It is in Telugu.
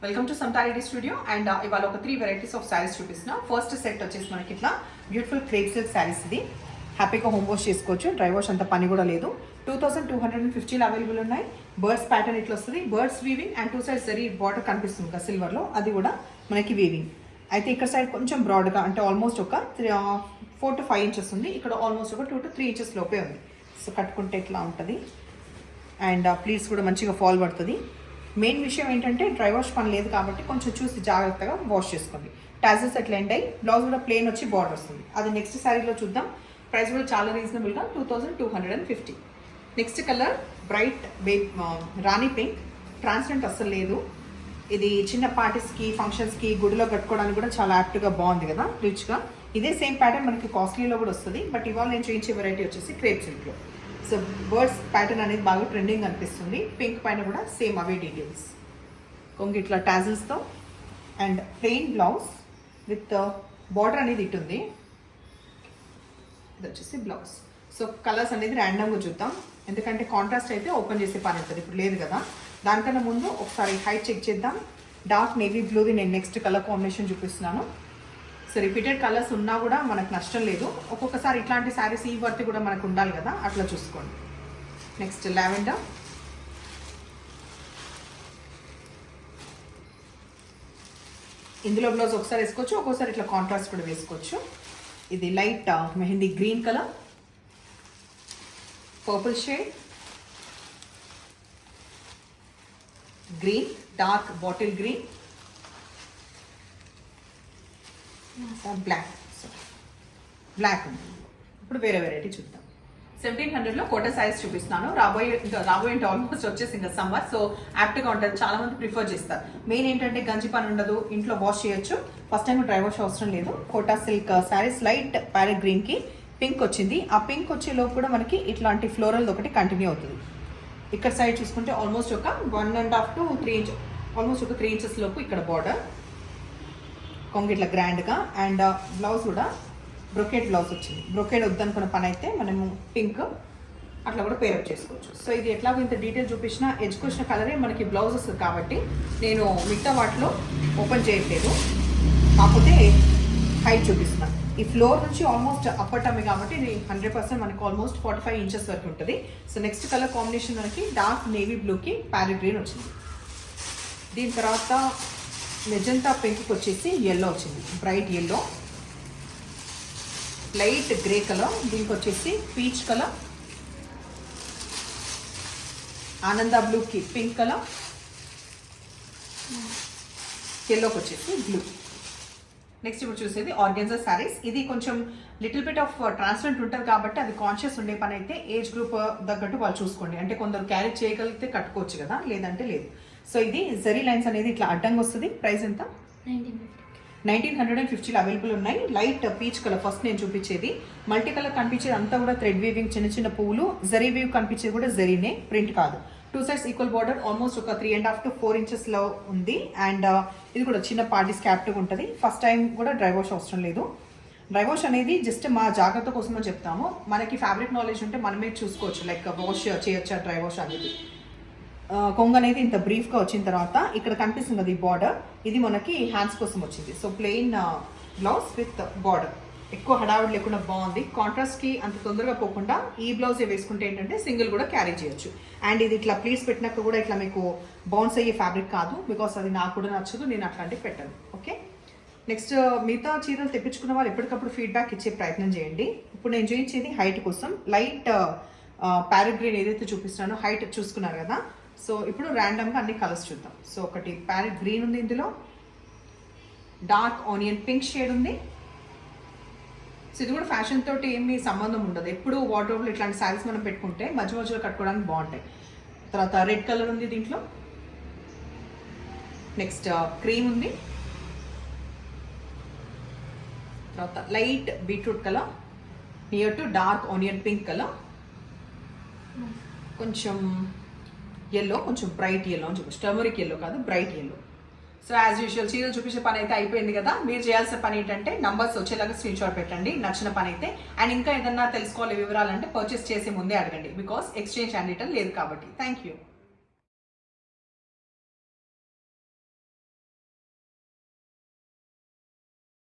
Welcome to Santha Reddy studio and ఇవాళ ఒక 3 వెరైటీస్ ఆఫ్ శారీస్ చూపిస్తున్నా. ఫస్ట్ సెట్ వచ్చేసి మనకి ఇట్లా బ్యూటిఫుల్ క్రేప్ సిల్క్ శారీస్. ఇది హ్యాపీగా హోమ్ వాష్ చేసుకోవచ్చు, డ్రై వాష్ అంత పని కూడా లేదు. 2250 అవైలబుల్ ఉన్నాయి. బర్డ్స్ ప్యాటర్న్ ఇట్లా వస్తుంది, birds weaving and 2 sides zari border కనిపిస్తుంది కదా సిల్వర్లో, అది కూడా మనకి వీవింగ్. అయితే ఇక్కడ సైడ్ కొంచెం బ్రాడ్గా అంటే ఆల్మోస్ట్ ఒక 4 to 5 ఇంచెస్ ఉంది, ఇక్కడ ఆల్మోస్ట్ ఒక 2 to 3 ఇంచెస్ లోపే ఉంది. సో కట్టుకుంటే ఇట్లా ఉంటుంది అండ్ ప్లీట్స్ కూడా మంచిగా ఫాల్ పడుతుంది. మెయిన్ విషయం ఏంటంటే డ్రై వాష్ పని లేదు కాబట్టి కొంచెం చూసి జాగ్రత్తగా వాష్ చేసుకోండి. టాజల్స్ అట్లా ఎండ్ అయ్యి బ్లౌజ్ కూడా ప్లెయిన్ వచ్చి బార్డర్ వస్తుంది. అది నెక్స్ట్ శారీలో చూద్దాం. ప్రైస్ కూడా చాలా రీజనబుల్గా 2250. నెక్స్ట్ కలర్ బ్రైట్ రాణి పింక్, ట్రాన్స్పరెంట్ అస్సలు లేదు. ఇది చిన్న పార్టీస్కి ఫంక్షన్స్కి గుడిలో కట్టుకోవడానికి కూడా చాలా యాప్ట్గా బాగుంది కదా, రిచ్గా. ఇదే సేమ్ ప్యాటర్న్ మనకి కాస్ట్లీలో కూడా వస్తుంది. బట్ ఇవాళ నేను చూపించే వెరైటీ వచ్చేసి క్రేప్ సిల్క్లో. సో బర్డ్స్ ప్యాటర్న్ అనేది బాగా ట్రెండింగ్ అనిపిస్తుంది. పింక్ పైన కూడా సేమ్ అవే డీటెయిల్స్. కొంగి ఇట్లా టాజిల్స్తో and plain blouse with border అనేది ఇటు ఉంది. ఇది వచ్చేసి బ్లౌజ్. సో కలర్స్ అనేది ర్యాండమ్గా చూద్దాం, ఎందుకంటే కాంట్రాస్ట్ అయితే ఓపెన్ చేసే పని అవుతుంది, ఇప్పుడు లేదు కదా. దానికన్నా ముందు ఒకసారి హైట్ చెక్ చేద్దాం. డార్క్ నేవీ బ్లూది నేను నెక్స్ట్ కలర్ కాంబినేషన్ చూపిస్తున్నాను. సో రిపీటెడ్ కలర్స్ ఉన్నా కూడా మనకు నష్టం లేదు. ఒక్కొక్కసారి ఇట్లాంటి శారీస్ ఈ వర్తి కూడా మనకు ఉండాలి కదా, అట్లా చూసుకోండి. నెక్స్ట్ లావెండర్, ఇందులో బ్లౌజ్ ఒకసారి వేసుకోవచ్చు, ఒక్కోసారి ఇట్లా కాంట్రాస్ట్ కూడా వేసుకోవచ్చు. ఇది light mehndi green colour, purple shade, green, dark bottle green, black ఉంది. ఇప్పుడు వేరే వెరైటీ చూద్దాం. 1700లో కోటా సైజ్ చూపిస్తున్నాను. రాబోయే ఆల్మోస్ట్ వచ్చేసి ఇంకా సమ్మర్, సో యాప్ట్గా ఉంటుంది, చాలా మంది ప్రిఫర్ చేస్తారు. మెయిన్ ఏంటంటే గంజి పని ఉండదు, ఇంట్లో వాష్ చేయొచ్చు. ఫస్ట్ టైం డ్రై వాష్ అవసరం లేదు. Kota silk saris light parrot గ్రీన్కి పింక్ వచ్చింది. ఆ పింక్ వచ్చే లోపు కూడా మనకి ఇట్లాంటి ఫ్లోరల్ ఒకటి కంటిన్యూ అవుతుంది. ఇక్కడ సైడ్ చూసుకుంటే ఆల్మోస్ట్ ఒక 1.5 to 3 ఇంచ్, ఆల్మోస్ట్ ఒక 3 ఇంచెస్ లోపు ఇక్కడ బార్డర్ కొంగి ఇట్లా గ్రాండ్గా. అండ్ బ్లౌజ్ కూడా బ్రొకేట్ బ్లౌజ్ వచ్చింది. బ్రొకేట్ వద్దనుకున్న పని అయితే మనము పింక్ అట్లా కూడా పేరప్ చేసుకోవచ్చు. సో ఇది ఎట్లాగో ఇంత డీటెయిల్ చూపించిన ఎడ్జ్కి వచ్చిన కలరే మనకి బ్లౌజ్ వస్తుంది కాబట్టి నేను మిగతా వాటిలో ఓపెన్ చేయట్లేదు, కాకపోతే హైట్ చూపిస్తున్నా. ఈ ఫ్లోర్ నుంచి ఆల్మోస్ట్ అప్పర్ టమ్మి కాబట్టి 100% మనకి ఆల్మోస్ట్ 45 ఇంచెస్ వరకు ఉంటుంది. సో నెక్స్ట్ కలర్ కాంబినేషన్ మనకి డార్క్ నేవీ బ్లూకి ప్యారెట్ గ్రీన్ వచ్చింది. దీని తర్వాత మెజంతా పింక్కి వచ్చేసి ఎల్లో వచ్చింది, bright yellow, light grey colour, దీనికి వచ్చేసి పీచ్ కలర్, ఆనంద బ్లూకి పింక్ కలర్, ఎల్లోకి వచ్చేసి బ్లూ. నెక్స్ట్ ఇప్పుడు చూసేది ఆర్గెన్జా శారీస్. ఇది కొంచెం లిటిల్ బిట్ ఆఫ్ ట్రాన్స్పరెంట్ ఉంటుంది కాబట్టి అది కాన్షియస్ ఉండే పని అయితే ఏజ్ గ్రూప్ తగ్గట్టు వాళ్ళు చూసుకోండి. అంటే కొందరు క్యారీ చేయగలిగితే కట్టుకోవచ్చు కదా, లేదంటే లేదు. సో ఇది జరీ లైన్స్ అనేది ఇట్లా అడ్డంగా వస్తుంది. ప్రైస్ ఎంత? 1950 అవైలబుల్ ఉన్నాయి. లైట్ పీచ్ కలర్ ఫస్ట్ నేను చూపించేది. మల్టీ కలర్ కనిపించేది అంతా కూడా థ్రెడ్ వీవింగ్, చిన్న చిన్న పువ్వులు. జరీ వీవ్ కనిపించేది కూడా జరీనే, ప్రింట్ కాదు. 2 సైడ్స్ ఈక్వల్ బార్డర్, ఆల్మోస్ట్ ఒక 3.5 to 4 ఇంచెస్లో ఉంది. అండ్ ఇది కూడా చిన్న పార్టీస్ క్యాప్ట్గా ఉంటుంది. ఫస్ట్ టైం కూడా డ్రై వాష్ అవసరం లేదు. డ్రై వాష్ అనేది జస్ట్ మా జాగ్రత్త కోసం అని చెప్తాము. మనకి ఫ్యాబ్రిక్ నాలెడ్జ్ ఉంటే మనమే చూసుకోవచ్చు, లైక్ వాష్ చేయొచ్చా డ్రై వాష్ అనేది. కొంగు అనేది ఇంత బ్రీఫ్గా వచ్చిన తర్వాత ఇక్కడ కనిపిస్తుంది కదా ఈ బార్డర్, ఇది మనకి హ్యాండ్స్ కోసం వచ్చింది. So plain blouse with border, ఎక్కువ హడావుడి లేకుండా బాగుంది. కాంట్రాస్ట్కి అంత తొందరగా పోకుండా ఈ బ్లౌజే వేసుకుంటే ఏంటంటే సింగిల్ కూడా క్యారీ చేయొచ్చు. అండ్ ఇది ఇట్లా ప్లీట్స్ పెట్టినాక కూడా ఇట్లా మీకు బౌన్స్ అయ్యే ఫ్యాబ్రిక్ కాదు, బికాస్ అది నాకు కూడా నచ్చదు, నేను అట్లాంటివి పెట్టను. ఓకే, నెక్స్ట్ మిగతా చీరలు తెప్పించుకున్న వాళ్ళు ఎప్పటికప్పుడు ఫీడ్బ్యాక్ ఇచ్చే ప్రయత్నం చేయండి. ఇప్పుడు నేను చూపించేది హైట్ కోసం. లైట్ ప్యారెట్ గ్రీన్ ఏదైతే చూపిస్తున్నానో హైట్ చూసుకున్నారు కదా. సో ఇప్పుడు ర్యాండమ్గా అన్ని కలర్స్ చూద్దాం. సో ఒకటి ప్యారెట్ గ్రీన్ ఉంది, ఇందులో డార్క్ ఆనియన్ పింక్ షేడ్ ఉంది. సో ఇది కూడా ఫ్యాషన్ తోటి ఏమీ సంబంధం ఉండదు, ఎప్పుడు వార్డ్రోబ్లో ఇట్లాంటి శారీస్ మనం పెట్టుకుంటే మధ్య మధ్యలో కట్టుకోవడానికి బాగుంటాయి. తర్వాత రెడ్ కలర్ ఉంది దీంట్లో. నెక్స్ట్ క్రీమ్ ఉంది. తర్వాత light beetroot colour near to dark onion pink colour, కొంచెం ఎల్లో, కొంచెం బ్రైట్ ఎల్లో అని చూపించు, టర్మరిక్ ఎల్లో కాదు, bright yellow. So as usual చీరలు చూపించే పని అయితే అయిపోయింది కదా. మీరు చేయాల్సిన పని ఏంటంటే నంబర్స్ వచ్చేలాగా స్క్రీన్ షాట్ పెట్టండి నచ్చిన పని అయితే. అండ్ ఇంకా ఏదన్నా తెలుసుకోవాలి వివరాలంటే పర్చేస్ చేసే ముందే అడగండి, బికాస్ ఎక్స్చేంజ్ అండ్ రిటర్న్ లేదు కాబట్టి. Thank you.